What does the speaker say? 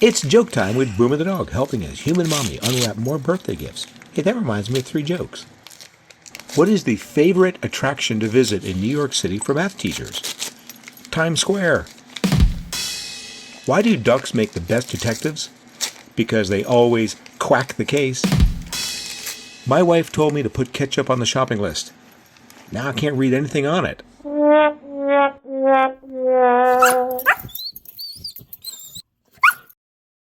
It's joke time with Boomer the dog, helping his human mommy unwrap more birthday gifts. Hey, that reminds me of 3 jokes. What is the favorite attraction to visit in New York City for math teachers? Times Square. Why do ducks make the best detectives? Because they always quack the case. My wife told me to put ketchup on the shopping list. Now I can't read anything on it.